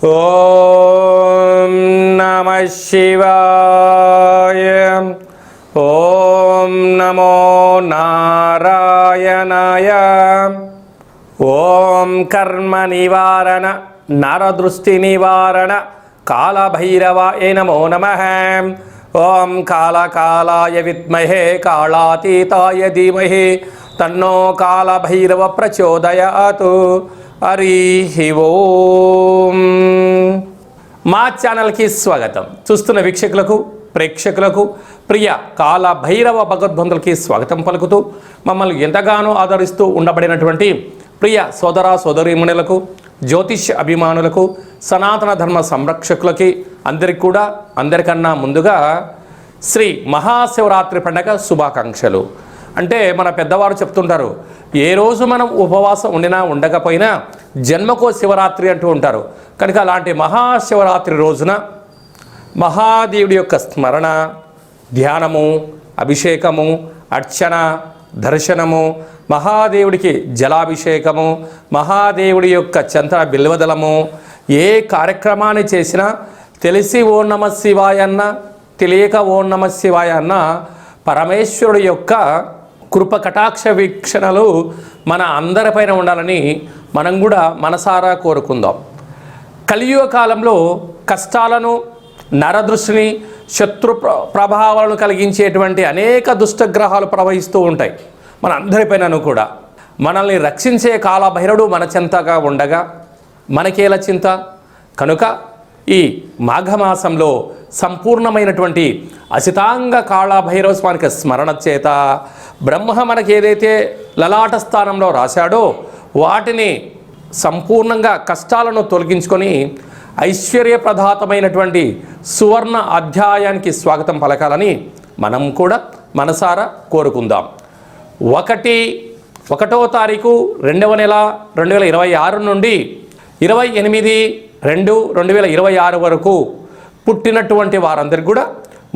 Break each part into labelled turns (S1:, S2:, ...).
S1: ఓం నమః శివాయ. ఓం నమో నారాయణాయ. ఓం కర్మ నివారణ నరదృష్టి నివారణ కాళభైరవాయ నమో నమః. ఓం కాళకాలాయ విద్మహే కాళాతీతాయ ధీమహి తన్నో కాళభైరవ ప్రచోదయాత్. హరి ఓం. మా ఛానల్కి స్వాగతం. చూస్తున్న వీక్షకులకు ప్రేక్షకులకు ప్రియ కాళభైరవ భగవద్బంధులకి స్వాగతం పలుకుతూ మమ్మల్ని ఎంతగానో ఆదరిస్తూ ఉండబడినటువంటి ప్రియ సోదర సోదరీమణులకు, జ్యోతిష్య అభిమానులకు, సనాతన ధర్మ సంరక్షకులకి అందరికన్నా ముందుగా శ్రీ మహాశివరాత్రి పండగ శుభాకాంక్షలు. అంటే మన పెద్దవారు చెప్తుంటారు, ఏ రోజు మనం ఉపవాసం ఉండినా ఉండకపోయినా జన్మకో శివరాత్రి అంటూ ఉంటారు. కనుక అలాంటి మహాశివరాత్రి రోజున మహాదేవుడి యొక్క స్మరణ, ధ్యానము, అభిషేకము, అర్చన, దర్శనము, మహాదేవుడికి జలాభిషేకము, మహాదేవుడి యొక్క చంద్ర బిల్వదలము, ఏ కార్యక్రమాన్ని చేసినా తెలిసి ఓం నమ శివాయ అన్న, తెలియక ఓం నమ శివాయ అన్న పరమేశ్వరుడి యొక్క కృప కటాక్ష వీక్షణలు మన అందరిపైన ఉండాలని మనం కూడా మనసారా కోరుకుందాం. కలియుగ కాలంలో కష్టాలను, నరదృష్టిని, శత్రు ప్రభావాలను కలిగించేటువంటి అనేక దుష్టగ్రహాలు ప్రవహిస్తూ ఉంటాయి మన అందరిపైనను కూడా. మనల్ని రక్షించే కాళభైరవుడు మన చెంతగా ఉండగా మనకేల చింత? కనుక ఈ మాఘమాసంలో సంపూర్ణమైనటువంటి అసితాంగ కాళభైరవ స్వామికి స్మరణ చేత బ్రహ్మ మనకి ఏదైతే లలాట స్థానంలో రాశాడో వాటిని సంపూర్ణంగా కష్టాలను తొలగించుకొని ఐశ్వర్యప్రదాతమైనటువంటి సువర్ణ అధ్యాయానికి స్వాగతం పలకాలని మనం కూడా మనసారా కోరుకుందాం. 1వ తారీఖు 2వ నెల 2026 నుండి 28/2/2026 వరకు పుట్టినటువంటి వారందరికీ కూడా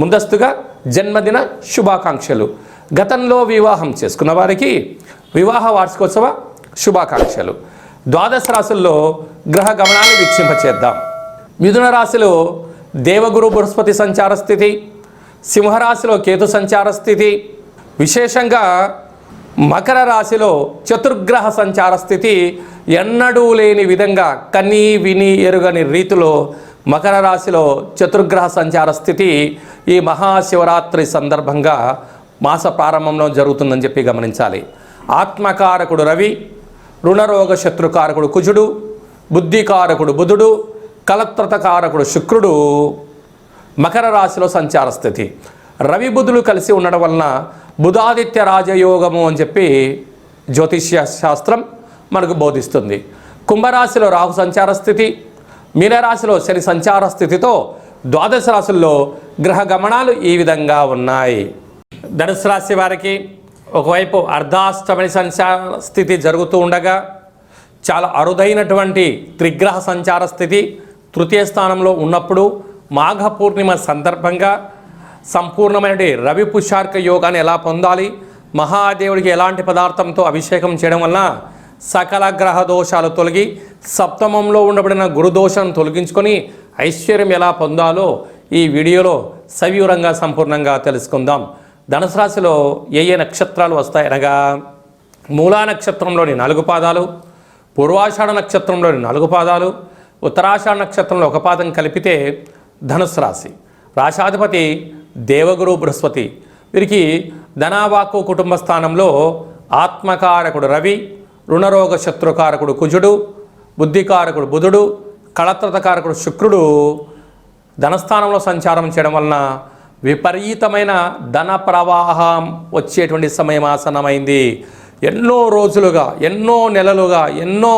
S1: ముందస్తుగా జన్మదిన శుభాకాంక్షలు. గతంలో వివాహం చేసుకున్న వారికి వివాహ వార్షికోత్సవ శుభాకాంక్షలు. ద్వాదశ రాశుల్లో గ్రహ గమనాన్ని వీక్షింపచేద్దాం. మిథున రాశిలో దేవగురు బృహస్పతి సంచార స్థితి, సింహరాశిలో కేతు సంచార స్థితి, విశేషంగా మకర రాశిలో చతుర్గ్రహ సంచార స్థితి ఎన్నడూ లేని విధంగా కన్నీ విని ఎరుగని రీతిలో మకర రాశిలో చతుర్గ్రహ సంచార స్థితి ఈ మహాశివరాత్రి సందర్భంగా మాస ప్రారంభంలో జరుగుతుందని చెప్పి గమనించాలి. ఆత్మకారకుడు రవి, రుణరోగ శత్రుకారకుడు కుజుడు, బుద్ధికారకుడు బుధుడు, కలత్రతకారకుడు శుక్రుడు మకర రాశిలో సంచార స్థితి. రవి బుధులు కలిసి ఉండడం వలన బుధాదిత్య రాజయోగము అని చెప్పి జ్యోతిష్య శాస్త్రం మనకు బోధిస్తుంది. కుంభరాశిలో రాహు సంచార స్థితి, మీనరాశిలో శని సంచార స్థితితో ద్వాదశ రాశుల్లో గ్రహ గమనాలు ఈ విధంగా ఉన్నాయి. ధనుసు రాశి వారికి ఒకవైపు అర్ధాష్టమని సంచార స్థితి జరుగుతూ ఉండగా చాలా అరుదైనటువంటి త్రిగ్రహ సంచార స్థితి తృతీయ స్థానంలో ఉన్నప్పుడు మాఘ పూర్ణిమ సందర్భంగా సంపూర్ణమైన రవి పుష్యార్క యోగాన్ని ఎలా పొందాలి, మహాదేవుడికి ఎలాంటి పదార్థంతో అభిషేకం చేయడం వలన సకల గ్రహ దోషాలు తొలగి సప్తమంలో ఉండబడిన గురుదోషం తొలగించుకొని ఐశ్వర్యం ఎలా పొందాలో ఈ వీడియోలో సవివరంగా సంపూర్ణంగా తెలుసుకుందాం. ధనుసు రాశిలో ఏ నక్షత్రాలు వస్తాయనగా మూలా నక్షత్రంలోని 4 పాదాలు, పూర్వాషాఢ నక్షత్రంలోని 4 పాదాలు, ఉత్తరాషాఢ నక్షత్రంలో 1 పాదం కలిపితే ధనుసు రాశి. రాశాధిపతి దేవగురు బృహస్పతి. వీరికి ధనావాకు కుటుంబ స్థానంలో ఆత్మకారకుడు రవి, రుణరోగ శత్రుకారకుడు కుజుడు, బుద్ధికారకుడు బుధుడు, కళత్రతకారకుడు శుక్రుడు ధనస్థానంలో సంచారం చేయడం వలన విపరీతమైన ధన ప్రవాహం వచ్చేటువంటి సమయం ఆసన్నమైంది. ఎన్నో రోజులుగా, ఎన్నో నెలలుగా, ఎన్నో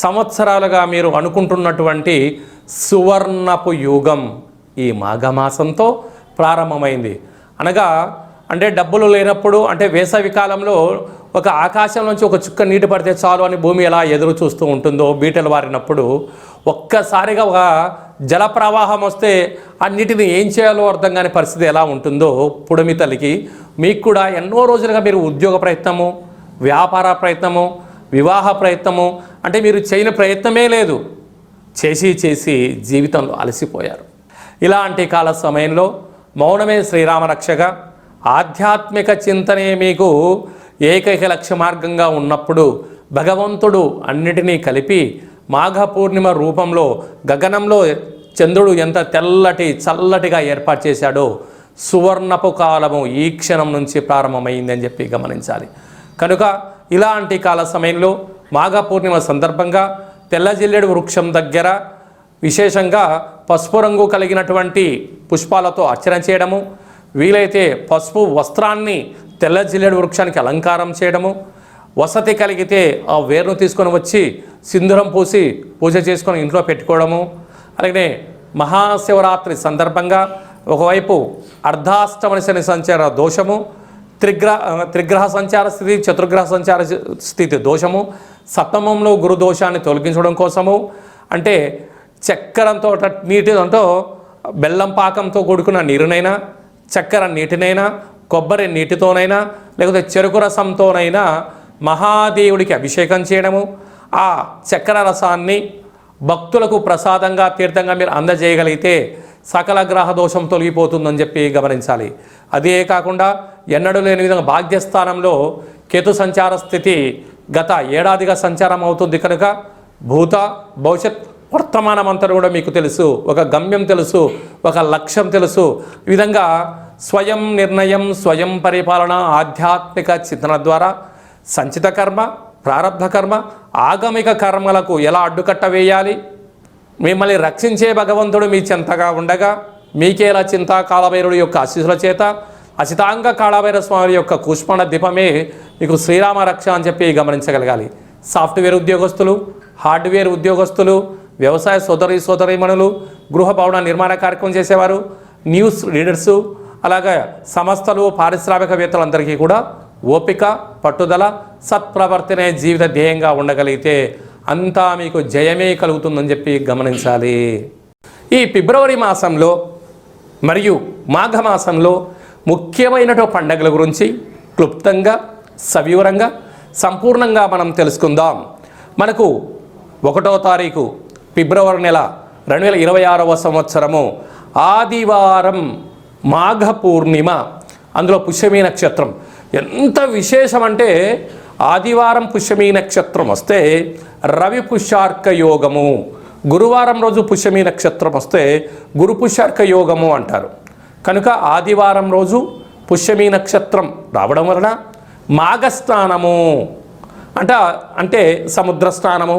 S1: సంవత్సరాలుగా మీరు అనుకుంటున్నటువంటి సువర్ణపు యుగం ఈ మాఘమాసంతో ప్రారంభమైంది. అనగా అంటే డబ్బులు లేనప్పుడు, అంటే వేసవి కాలంలో ఒక ఆకాశం నుంచి ఒక చుక్క నీటి పడితే చాలు అని భూమి ఎలా ఎదురు చూస్తూ ఉంటుందో బీటలు వారినప్పుడు ఒక్కసారిగా ఒక జల ప్రవాహం వస్తే ఆ నీటిని ఏం చేయాలో అర్థం కాని పరిస్థితి ఎలా ఉంటుందో పుడమి తల్లికి మీకు కూడా ఎన్నో రోజులుగా మీరు ఉద్యోగ ప్రయత్నము, వ్యాపార ప్రయత్నము, వివాహ ప్రయత్నము, అంటే మీరు చేయని ప్రయత్నమే లేదు. చేసి జీవితంలో అలసిపోయారు. ఇలాంటి కాల సమయంలో మౌనమే శ్రీరామ రక్షగా, ఆధ్యాత్మిక చింతనే మీకు ఏకైక లక్ష్య మార్గంగా ఉన్నప్పుడు భగవంతుడు అన్నిటినీ కలిపి మాఘ పూర్ణిమ రూపంలో గగనంలో చంద్రుడు ఎంత చల్లటిగా ఏర్పాటు చేశాడో సువర్ణపు కాలము ఈ క్షణం నుంచి ప్రారంభమైందని చెప్పి గమనించాలి. కనుక ఇలాంటి కాల సమయంలో మాఘ పూర్ణిమ సందర్భంగా తెల్ల జిల్లేడు వృక్షం దగ్గర విశేషంగా పసుపు రంగు కలిగినటువంటి పుష్పాలతో అర్చన చేయడము, వీలైతే పసుపు వస్త్రాన్ని తెల్ల జిల్లేడు వృక్షానికి అలంకారం చేయడము, వసతి కలిగితే ఆ వేరును తీసుకొని వచ్చి సింధూరం పూసి పూజ చేసుకొని ఇంట్లో పెట్టుకోవడము, అలాగే మహాశివరాత్రి సందర్భంగా ఒకవైపు అర్ధాష్టమని శని సంచార దోషము, త్రిగ్రహ సంచార స్థితి, చతుర్గ్రహ సంచార స్థితి దోషము, సప్తమంలో గురు దోషాన్ని తొలగించడం కోసము, అంటే చక్కెరంతో నీటితో బెల్లం పాకంతో కూడుకున్న నీరునైనా, చక్కెర నీటినైనా, కొబ్బరి నీటితోనైనా, లేకపోతే చెరుకు రసంతోనైనా మహాదేవుడికి అభిషేకం చేయడము, ఆ చక్కెర రసాన్ని భక్తులకు ప్రసాదంగా తీర్థంగా మీరు అందజేయగలిగితే సకల గ్రహ దోషం తొలగిపోతుందని చెప్పి గమనించాలి. అదే కాకుండా ఎన్నడూ లేని విధంగా భాగ్యస్థానంలో కేతు సంచార స్థితి గత ఏడాదిగా సంచారం అవుతుంది కనుక భూత భవిష్యత్ వర్తమానం అంతా కూడా మీకు తెలుసు, ఒక గమ్యం తెలుసు, ఒక లక్ష్యం తెలుసు. ఈ విధంగా స్వయం నిర్ణయం, స్వయం పరిపాలన, ఆధ్యాత్మిక చింతన ద్వారా సంచిత కర్మ, ప్రారబ్ధ కర్మ, ఆగమిక కర్మలకు ఎలా అడ్డుకట్ట వేయాలి, మిమ్మల్ని రక్షించే భగవంతుడు మీ చెంతగా ఉండగా మీకేలా చింతా కాళభైరుడి యొక్క ఆశీస్సుల చేత అచితాంగ కాళభైరవ స్వామి యొక్క కూష్మాండ దీపమే మీకు శ్రీరామ రక్ష అని చెప్పి గమనించగలగాలి. సాఫ్ట్వేర్ ఉద్యోగస్తులు, హార్డ్వేర్ ఉద్యోగస్తులు, వ్యవసాయ సోదరీమణులు, గృహ భవన నిర్మాణ కార్యక్రమం చేసేవారు, న్యూస్ రీడర్సు, అలాగే సంస్థలు, పారిశ్రామికవేత్తలందరికీ కూడా ఓపిక, పట్టుదల, సత్ప్రవర్తనే జీవిత ధ్యేయంగా ఉండగలిగితే అంతా మీకు జయమే కలుగుతుందని చెప్పి గమనించాలి. ఈ ఫిబ్రవరి మాసంలో మరియు మాఘమాసంలో ముఖ్యమైనటువంటి పండుగల గురించి క్లుప్తంగా, సవివరంగా, సంపూర్ణంగా మనం తెలుసుకుందాం. మనకు 1వ తారీఖు ఫిబ్రవరి నెల 2026వ సంవత్సరము ఆదివారం మాఘ పూర్ణిమ, అందులో పుష్యమీ నక్షత్రం. ఎంత విశేషం అంటే ఆదివారం పుష్యమీ నక్షత్రం వస్తే రవి పుష్యార్క యోగము, గురువారం రోజు పుష్యమీ నక్షత్రం వస్తే గురు పుష్యార్క యోగము అంటారు. కనుక ఆదివారం రోజు పుష్యమీ నక్షత్రం రావడం వలన మాఘస్నానము అంటే సముద్ర స్నానము,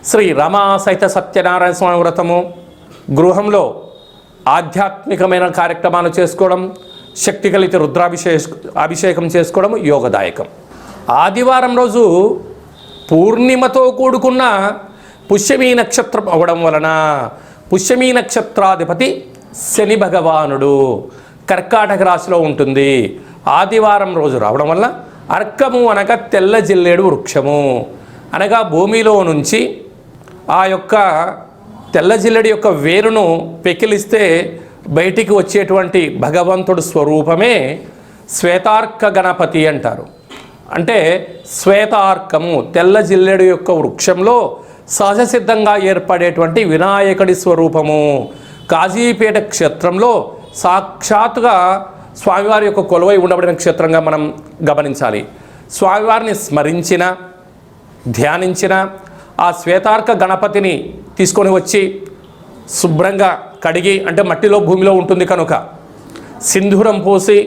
S1: శ్రీ రమా సహిత సత్యనారాయణ స్వామి వ్రతము, గృహంలో ఆధ్యాత్మికమైన కార్యక్రమాలు చేసుకోవడం, శక్తి కలిగితే అభిషేకం చేసుకోవడం యోగదాయకం. ఆదివారం రోజు పూర్ణిమతో కూడుకున్న పుష్యమీ నక్షత్రం అవ్వడం వలన పుష్యమీ నక్షత్రాధిపతి శని భగవానుడు కర్కాటక రాశిలో ఉంటుంది. ఆదివారం రోజు రావడం వల్ల అర్కము అనగా తెల్ల జిల్లేడు వృక్షము, అనగా భూమిలో నుంచి ఆ యొక్క తెల్ల జిల్లెడి యొక్క వేరును పెకిలిస్తే బయటికి వచ్చేటువంటి భగవంతుడు స్వరూపమే శ్వేతార్క గణపతి అంటారు. అంటే శ్వేతార్కము తెల్ల జిల్లెడు యొక్క వృక్షంలో సహజ సిద్ధంగా ఏర్పడేటువంటి వినాయకుడి స్వరూపము. కాజీపేట క్షేత్రంలో సాక్షాత్తుగా స్వామివారి యొక్క కొలువై ఉండబడిన క్షేత్రంగా మనం గమనించాలి. స్వామివారిని స్మరించిన, ధ్యానించిన ఆ శ్వేతార్క గణపతిని తీసుకొని వచ్చి శుభ్రంగా కడిగి, అంటే మట్టిలో భూమిలో ఉంటుంది కనుక సింధూరం పోసి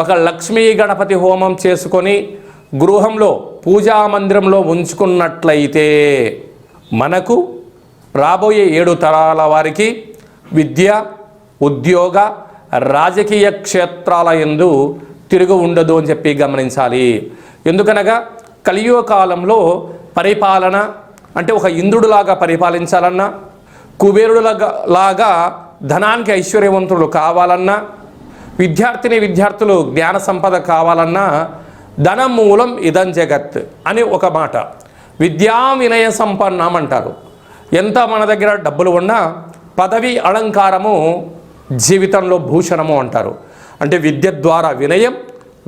S1: ఒక లక్ష్మీ గణపతి హోమం చేసుకొని గృహంలో పూజా మందిరంలో ఉంచుకున్నట్లయితే మనకు రాబోయే 7 తరాల వారికి విద్య, ఉద్యోగ, రాజకీయ క్షేత్రాల యందు తిరుగు ఉండదు అని చెప్పి గమనించాలి. ఎందుకనగా కలియుగ కాలంలో పరిపాలన అంటే ఒక ఇంద్రుడిలాగా పరిపాలించాలన్నా, కుబేరుడులాగా ధనానికి ఐశ్వర్యవంతులు కావాలన్నా, విద్యార్థులు జ్ఞాన సంపద కావాలన్నా ధనం మూలం ఇదం జగత్ అని ఒక మాట. విద్యా వినయ సంపన్నం అంటారు. ఎంత మన దగ్గర డబ్బులు ఉన్నా పదవి అలంకారము జీవితంలో భూషణము అంటారు. అంటే విద్య ద్వారా వినయం,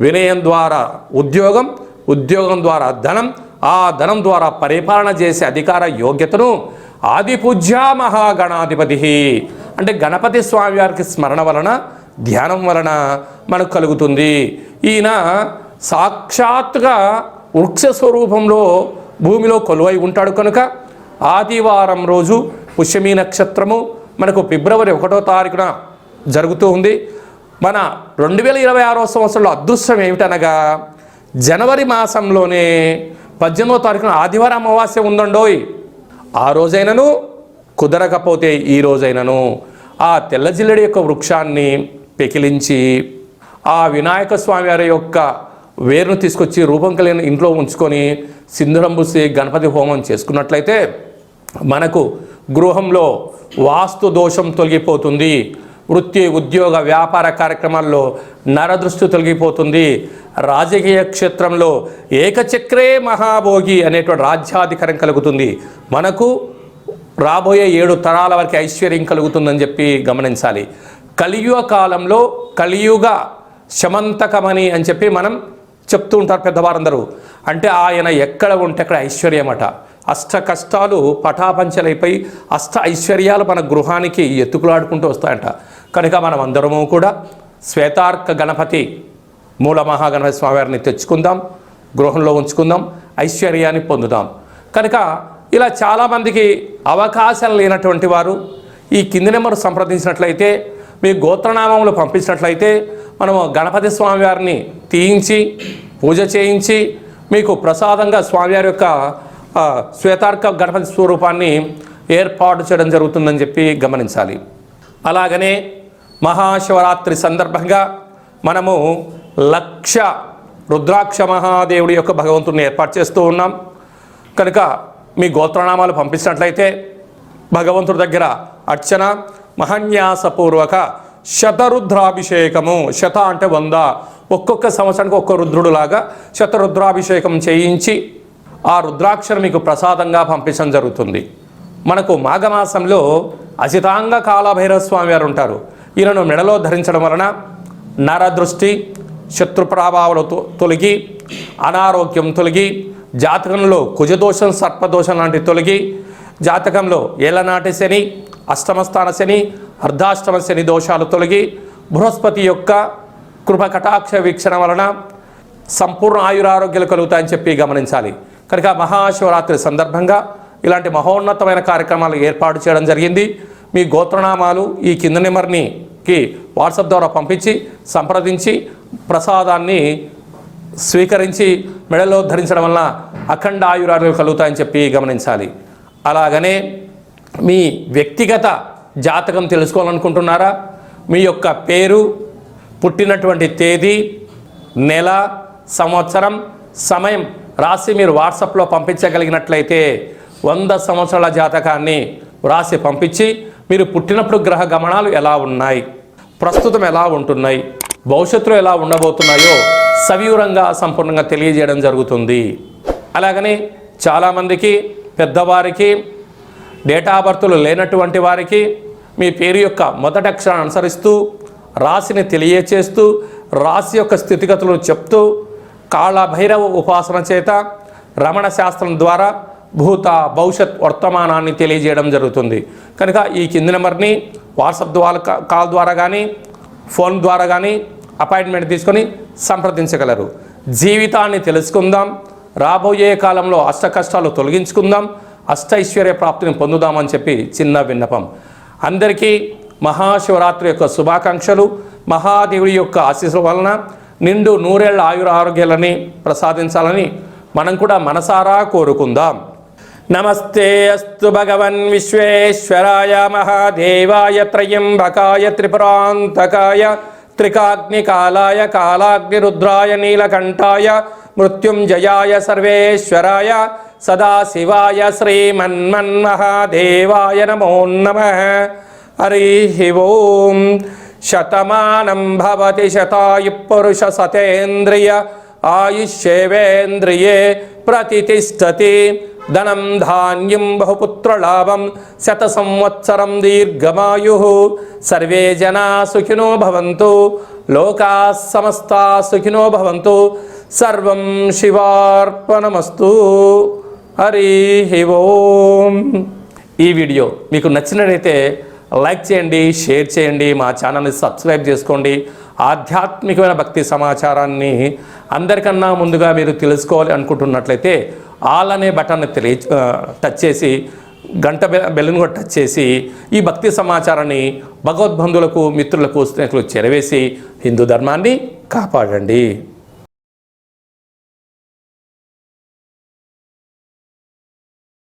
S1: వినయం ద్వారా ఉద్యోగం, ఉద్యోగం ద్వారా ధనం, ఆ ధనం ద్వారా పరిపాలన చేసే అధికార యోగ్యతను ఆదిపూజ్య మహాగణాధిపతి అంటే గణపతి స్వామి వారికి స్మరణ వలన ధ్యానం వలన మనకు కలుగుతుంది. ఈయన సాక్షాత్తుగా వృక్ష స్వరూపంలో భూమిలో కొలువై ఉంటాడు కనుక ఆదివారం రోజు పుష్యమీ నక్షత్రము మనకు ఫిబ్రవరి 1వ తారీఖున జరుగుతూ ఉంది. మన 2026వ సంవత్సరంలో అదృష్టం ఏమిటనగా జనవరి మాసంలోనే 18వ తారీఖున ఆదివారం అమావాస్య ఉందండోయ్. ఆ రోజైనను కుదరకపోతే ఈ రోజైనను ఆ తెల్ల జిల్లెడి యొక్క వృక్షాన్ని పెకిలించి ఆ వినాయక స్వామి వారి యొక్క వేరును తీసుకొచ్చి రూపం కలిగిన ఇంట్లో ఉంచుకొని సింధూరం పూసి గణపతి హోమం చేసుకున్నట్లయితే మనకు గృహంలో వాస్తు దోషం తొలగిపోతుంది. వృత్తి ఉద్యోగ వ్యాపార కార్యక్రమాల్లో నరదృష్టి తొలగిపోతుంది. రాజకీయ క్షేత్రంలో ఏకచక్రే మహాభోగి అనేటువంటి రాజ్యాధికారం కలుగుతుంది. మనకు రాబోయే 7 తరాల వరకు ఐశ్వర్యం కలుగుతుందని చెప్పి గమనించాలి. కలియుగ కాలంలో కలియుగ శమంతకమని అని చెప్పి మనం చెప్తూ ఉంటారు పెద్దవారందరూ. అంటే ఆయన ఎక్కడ ఉంటే అక్కడ ఐశ్వర్యమట. అష్ట కష్టాలు పటాపంచలైపోయి అష్ట ఐశ్వర్యాలు మన గృహానికి ఎత్తుకులాడుకుంటూ వస్తాయంట. కనుక మనం అందరము కూడా శ్వేతార్క గణపతి మూల మహాగణపతి స్వామివారిని తెచ్చుకుందాం, గృహంలో ఉంచుకుందాం, ఐశ్వర్యాన్ని పొందుదాం. కనుక ఇలా చాలామందికి అవకాశం లేనటువంటి వారు ఈ కింది నెంబర్ సంప్రదించినట్లయితే, మీ గోత్రనామములు పంపించినట్లయితే మనము గణపతి స్వామివారిని తీయించి పూజ చేయించి మీకు ప్రసాదంగా స్వామివారి యొక్క శ్వేతార్క గణపతి స్వరూపాన్ని ఏర్పాటు చేయడం జరుగుతుందని చెప్పి గమనించాలి. అలాగనే మహాశివరాత్రి సందర్భంగా మనము 1,00,000 రుద్రాక్ష మహాదేవుడి యొక్క భగవంతుడిని ఏర్పాటు చేస్తూ ఉన్నాం. కనుక మీ గోత్రనామాలు పంపించినట్లయితే భగవంతుడి దగ్గర అర్చన మహాన్యాసపూర్వక శతరుద్రాభిషేకము, శత అంటే 100, ఒక్కొక్క సంవత్సరానికి ఒక్క రుద్రుడులాగా శతరుద్రాభిషేకం చేయించి ఆ రుద్రాక్షను మీకు ప్రసాదంగా పంపించడం జరుగుతుంది. మనకు మాఘమాసంలో అచితాంగ కాలభైరవ స్వామి వారు ఉంటారు. ఈయనను మెడలో ధరించడం వలన నరదృష్టి, శత్రు ప్రభావాలు తొలగి, అనారోగ్యం తొలగి, జాతకంలో కుజదోషం సర్పదోషం లాంటివి తొలగి, జాతకంలో ఏళ్ళనాటి శని, అష్టమస్థాన శని, అర్ధాష్టమ శని దోషాలు తొలగి, బృహస్పతి యొక్క కృప కటాక్ష వీక్షణ వలన సంపూర్ణ ఆయురారోగ్యాలు కలుగుతాయని చెప్పి గమనించాలి. కనుక మహాశివరాత్రి సందర్భంగా ఇలాంటి మహోన్నతమైన కార్యక్రమాలు ఏర్పాటు చేయడం జరిగింది. మీ గోత్రనామాలు ఈ కింద నెంబర్కి వాట్సాప్ ద్వారా పంపించి సంప్రదించి ప్రసాదాన్ని స్వీకరించి మెడలో ధరించడం వలన అఖండ ఆయురారోగ్యాలు కలుగుతాయని చెప్పి గమనించాలి. అలాగనే మీ వ్యక్తిగత జాతకం తెలుసుకోవాలనుకుంటున్నారా? మీ యొక్క పేరు, పుట్టినటువంటి తేదీ, నెల, సంవత్సరం, సమయం రాసి మీరు వాట్సాప్లో పంపించగలిగినట్లయితే 100 సంవత్సరాల జాతకాన్ని రాసి పంపించి మీరు పుట్టినప్పుడు గ్రహ గమనాలు ఎలా ఉన్నాయి, ప్రస్తుతం ఎలా ఉంటున్నాయి, భవిష్యత్తులో ఎలా ఉండబోతున్నాయో సవివరంగా సంపూర్ణంగా తెలియజేయడం జరుగుతుంది. అలాగని చాలామందికి పెద్దవారికి డేటా బర్త్లు లేనటువంటి వారికి మీ పేరు యొక్క మొదటి అక్షరాన్ని అనుసరిస్తూ రాశిని తెలియచేస్తూ రాశి యొక్క స్థితిగతులను చెప్తూ కాళభైరవ ఉపాసన చేత రమణ శాస్త్రం ద్వారా భూత భవిష్యత్ వర్తమానాన్ని తెలియజేయడం జరుగుతుంది. కనుక ఈ కింది నెంబర్ని వాట్సాప్ ద్వారా కాల్ ద్వారా కానీ ఫోన్ ద్వారా కానీ అపాయింట్మెంట్ తీసుకొని సంప్రదించగలరు. జీవితాన్ని తెలుసుకుందాం, రాబోయే కాలంలో అష్ట కష్టాలు తొలగించుకుందాం, అష్టైశ్వర్య ప్రాప్తిని పొందుదామని చెప్పి చిన్న విన్నపం. అందరికీ మహాశివరాత్రి యొక్క శుభాకాంక్షలు. మహాదేవుడి యొక్క ఆశీస్సుల వలన నిండు నూరేళ్ల ఆయురారోగ్యాలని ప్రసాదించాలని మనం కూడా మనసారా కోరుకుందాం. నమస్తే అస్తు భగవన్ విశ్వేశ్వరాయ మహాదేవాయ త్రయంబకాయ త్రిపురాంతకాయ త్రికాగ్నికాలాయ కాలాగ్నిరుద్రాయ నీలకంఠాయ మృత్యుంజయాయ సర్వేశ్వరాయ సదాశివాయ శ్రీమన్మన్మహాదేవాయ నమో నమః. హరి ఓం. శతమానం భవతి శతాయు పురుష సతేంద్రియ ఆయుష్యేవేంద్రియే ప్రతిష్టతి. ధనం ధాన్యం బహుపుత్రలాభం శత సంవత్సరం దీర్ఘమాయు. సర్వే జనా సుఖినో భవంతు, లోకా సమస్తా సుఖినో భవంతు. సర్వం శివార్పణమస్తు. హరి ఓం. ఈ వీడియో మీకు నచ్చినట్లయితే లైక్ చేయండి, షేర్ చేయండి, మా ఛానల్ని సబ్స్క్రైబ్ చేసుకోండి. ఆధ్యాత్మికమైన భక్తి సమాచారాన్ని అందరికన్నా ముందుగా మీరు తెలుసుకోవాలి అనుకుంటున్నట్లయితే ఆల్ అనే బటన్ని టచ్ చేసి గంట బెల్లును కూడా టచ్ చేసి ఈ భక్తి సమాచారాన్ని భగవద్బంధువులకు, మిత్రులకు, స్నేహితులకు చేరవేసి హిందూ ధర్మాన్ని కాపాడండి.